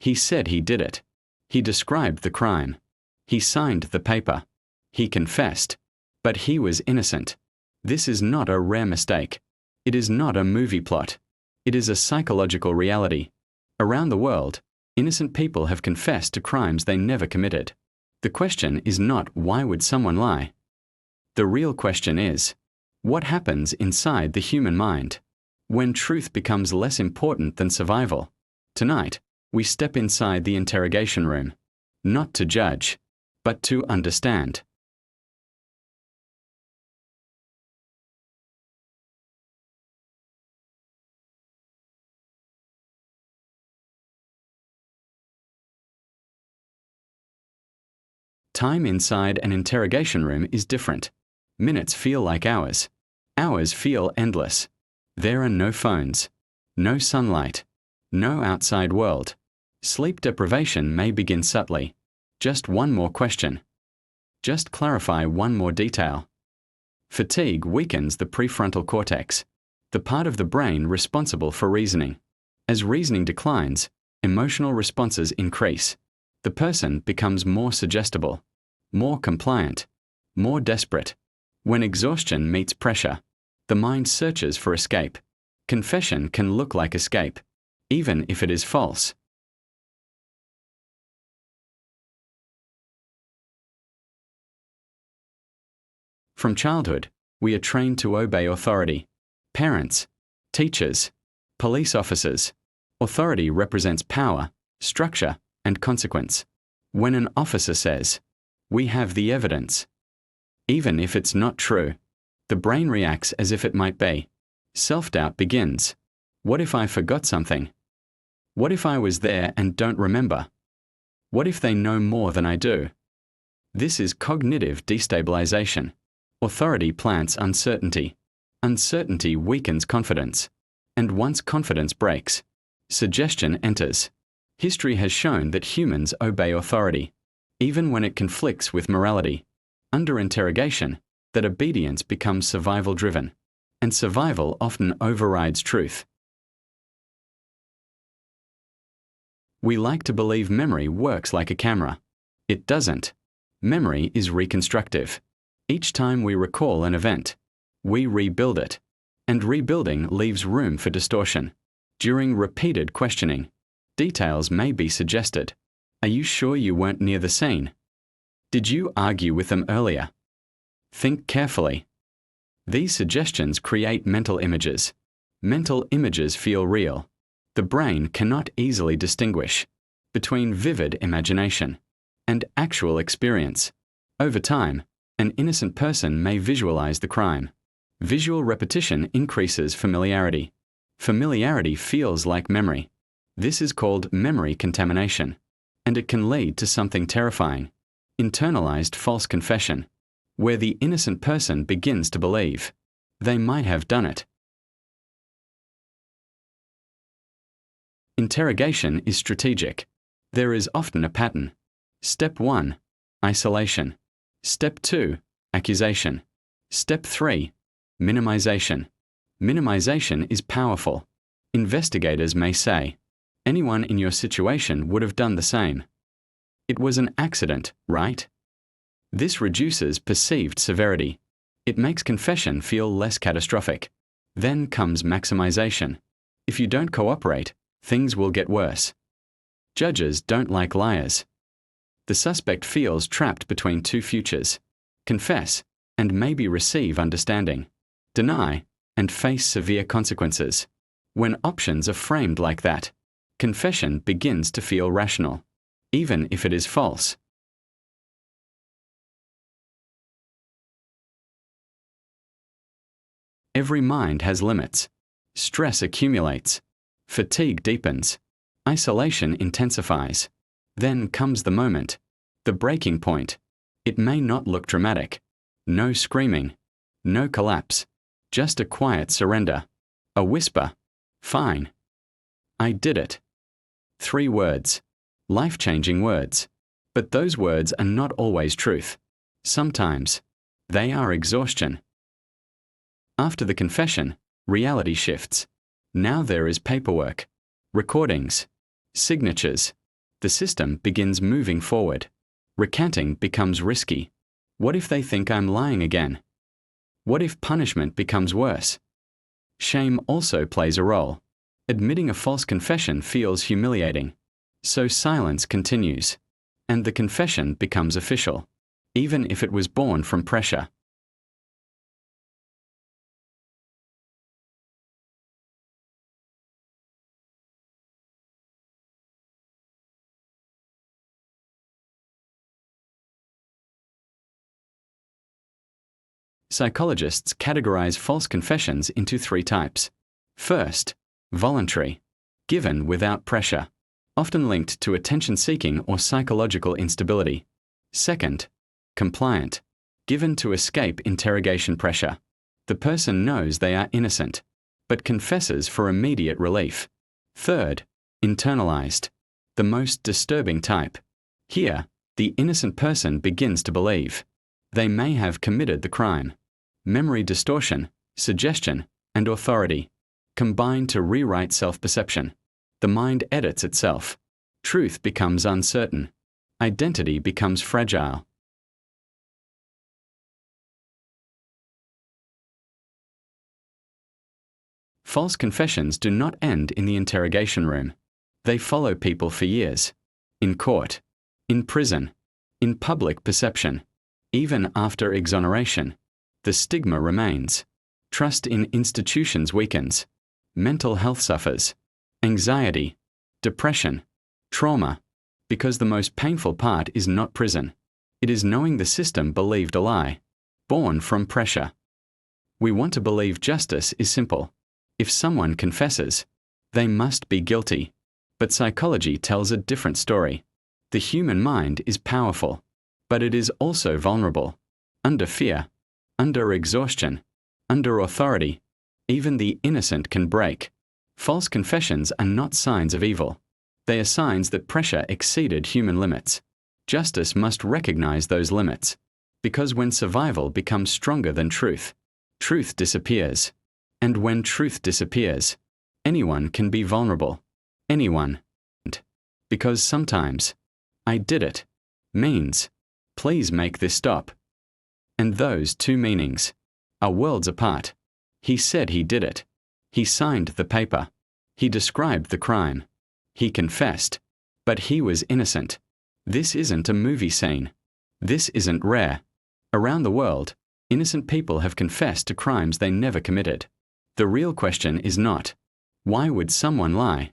He said he did it. He described the crime. He signed the paper. He confessed. But he was innocent. This is not a rare mistake. It is not a movie plot. It is a psychological reality. Around the world, innocent people have confessed to crimes they never committed. The question is not why would someone lie? The real question is, what happens inside the human mind when truth becomes less important than survival? Tonight, we step inside the interrogation room, not to judge, but to understand. Time inside an interrogation room is different. Minutes feel like hours. Hours feel endless. There are no phones, no sunlight, no outside world. Sleep deprivation may begin subtly. Just one more question. Just clarify one more detail. Fatigue weakens the prefrontal cortex, the part of the brain responsible for reasoning. As reasoning declines, emotional responses increase. The person becomes more suggestible, more compliant, more desperate. When exhaustion meets pressure, the mind searches for escape. Confession can look like escape, even if it is false. From childhood, we are trained to obey authority. Parents, teachers, police officers. Authority represents power, structure, and consequence. When an officer says, "We have the evidence," even if it's not true, the brain reacts as if it might be. Self-doubt begins. What if I forgot something? What if I was there and don't remember? What if they know more than I do? This is cognitive destabilization. Authority plants uncertainty. Uncertainty weakens confidence. And once confidence breaks, suggestion enters. History has shown that humans obey authority, even when it conflicts with morality. Under interrogation, that obedience becomes survival-driven, and survival often overrides truth. We like to believe memory works like a camera. It doesn't. Memory is reconstructive. Each time we recall an event, we rebuild it, and rebuilding leaves room for distortion. During repeated questioning, details may be suggested. Are you sure you weren't near the scene? Did you argue with them earlier? Think carefully. These suggestions create mental images. Mental images feel real. The brain cannot easily distinguish between vivid imagination and actual experience. Over time, an innocent person may visualize the crime. Visual repetition increases familiarity. Familiarity feels like memory. This is called memory contamination, and it can lead to something terrifying: internalized false confession, where the innocent person begins to believe they might have done it. Interrogation is strategic. There is often a pattern. Step 1, isolation. Step 2, accusation. Step 3, minimization. Minimization is powerful. Investigators may say, anyone in your situation would have done the same. It was an accident, right? This reduces perceived severity. It makes confession feel less catastrophic. Then comes maximization. If you don't cooperate, things will get worse. Judges don't like liars. The suspect feels trapped between two futures: confess and maybe receive understanding, deny and face severe consequences. When options are framed like that, confession begins to feel rational, even if it is false. Every mind has limits. Stress accumulates. Fatigue deepens. Isolation intensifies. Then comes the moment, the breaking point. It may not look dramatic. No screaming, no collapse, just a quiet surrender. A whisper, "Fine. I did it." 3 words, life-changing words. But those words are not always truth. Sometimes, they are exhaustion. After the confession, reality shifts. Now there is paperwork, recordings, signatures, The system begins moving forward. Recanting becomes risky. What if they think I'm lying again? What if punishment becomes worse? Shame also plays a role. Admitting a false confession feels humiliating. So silence continues. And the confession becomes official, even if it was born from pressure. Psychologists categorize false confessions into 3 types. First, voluntary, given without pressure, often linked to attention-seeking or psychological instability. Second, compliant, given to escape interrogation pressure. The person knows they are innocent, but confesses for immediate relief. Third, internalized, the most disturbing type. Here, the innocent person begins to believe they may have committed the crime. Memory distortion, suggestion, and authority combine to rewrite self-perception. The mind edits itself. Truth becomes uncertain. Identity becomes fragile. False confessions do not end in the interrogation room. They follow people for years. In court, in prison, in public perception. Even after exoneration, the stigma remains. Trust in institutions weakens. Mental health suffers. Anxiety, depression, trauma. Because the most painful part is not prison. It is knowing the system believed a lie, born from pressure. We want to believe justice is simple. If someone confesses, they must be guilty. But psychology tells a different story. The human mind is powerful, but it is also vulnerable. Under fear, under exhaustion, under authority, even the innocent can break. False confessions are not signs of evil. They are signs that pressure exceeded human limits. Justice must recognize those limits. Because when survival becomes stronger than truth, truth disappears. And when truth disappears, anyone can be vulnerable. Anyone. Because sometimes, I did it, means, please make this stop. And those 2 meanings are worlds apart. He said he did it. He signed the paper. He described the crime. He confessed. But he was innocent. This isn't a movie scene. This isn't rare. Around the world, innocent people have confessed to crimes they never committed. The real question is not, why would someone lie?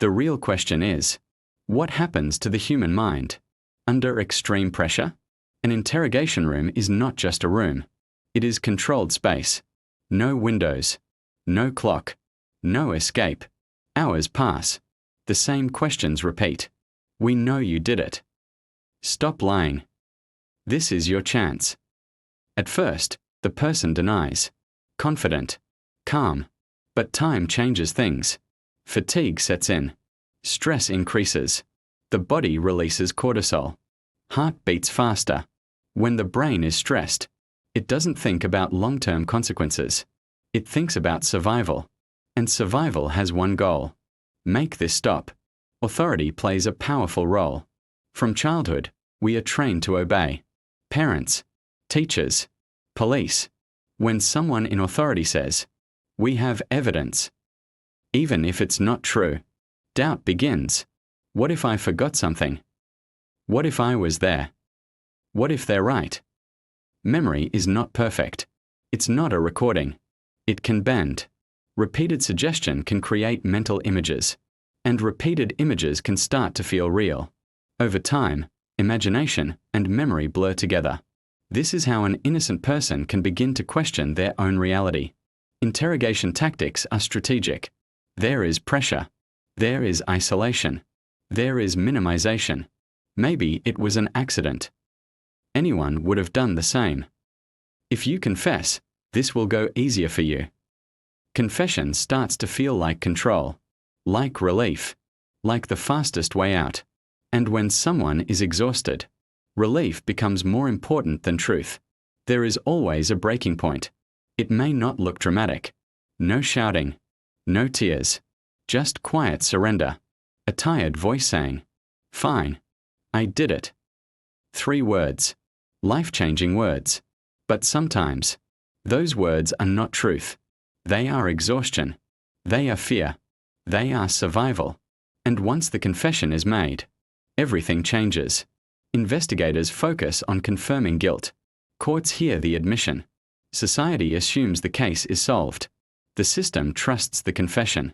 The real question is, what happens to the human mind? Under extreme pressure? An interrogation room is not just a room. It is controlled space. No windows. No clock. No escape. Hours pass. The same questions repeat. We know you did it. Stop lying. This is your chance. At first, the person denies. Confident. Calm. But time changes things. Fatigue sets in. Stress increases. The body releases cortisol. Heart beats faster. When the brain is stressed, it doesn't think about long-term consequences. It thinks about survival. And survival has one goal. Make this stop. Authority plays a powerful role. From childhood, we are trained to obey. Parents, teachers, police. When someone in authority says, "We have evidence," even if it's not true, doubt begins. What if I forgot something? What if I was there? What if they're right? Memory is not perfect. It's not a recording. It can bend. Repeated suggestion can create mental images. And repeated images can start to feel real. Over time, imagination and memory blur together. This is how an innocent person can begin to question their own reality. Interrogation tactics are strategic. There is pressure. There is isolation. There is minimization. Maybe it was an accident. Anyone would have done the same. If you confess, this will go easier for you. Confession starts to feel like control, like relief, like the fastest way out. And when someone is exhausted, relief becomes more important than truth. There is always a breaking point. It may not look dramatic. No shouting, no tears, just quiet surrender. A tired voice saying, Fine. I did it. 3 words. Life-changing words. But sometimes, those words are not truth. They are exhaustion. They are fear. They are survival. And once the confession is made, everything changes. Investigators focus on confirming guilt. Courts hear the admission. Society assumes the case is solved. The system trusts the confession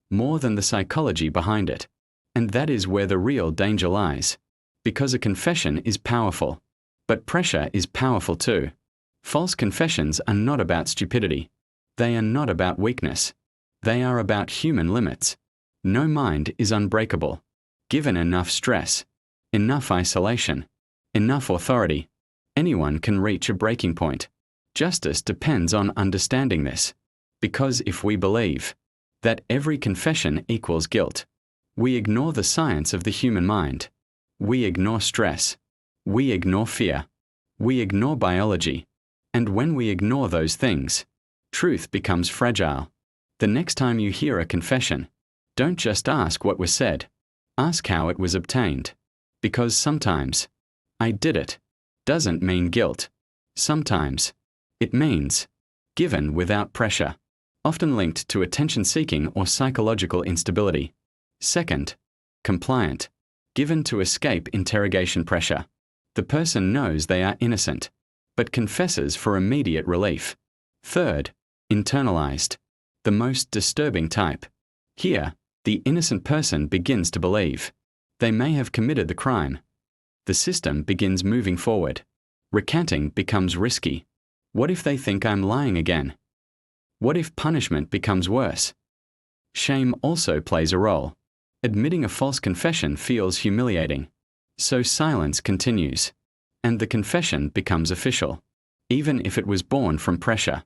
more than the psychology behind it. And that is where the real danger lies. Because a confession is powerful. But pressure is powerful too. False confessions are not about stupidity. They are not about weakness. They are about human limits. No mind is unbreakable. Given enough stress, enough isolation, enough authority, anyone can reach a breaking point. Justice depends on understanding this. Because if we believe that every confession equals guilt, we ignore the science of the human mind. We ignore stress. We ignore fear. We ignore biology. And when we ignore those things, truth becomes fragile. The next time you hear a confession, don't just ask what was said. Ask how it was obtained. Because sometimes, I did it, doesn't mean guilt. Sometimes, it means given without pressure, often linked to attention-seeking or psychological instability. Second, compliant, given to escape interrogation pressure. The person knows they are innocent, but confesses for immediate relief. Third, internalized, the most disturbing type. Here, the innocent person begins to believe they may have committed the crime. The system begins moving forward. Recanting becomes risky. What if they think I'm lying again? What if punishment becomes worse? Shame also plays a role. Admitting a false confession feels humiliating. So silence continues. And the confession becomes official, even if it was born from pressure.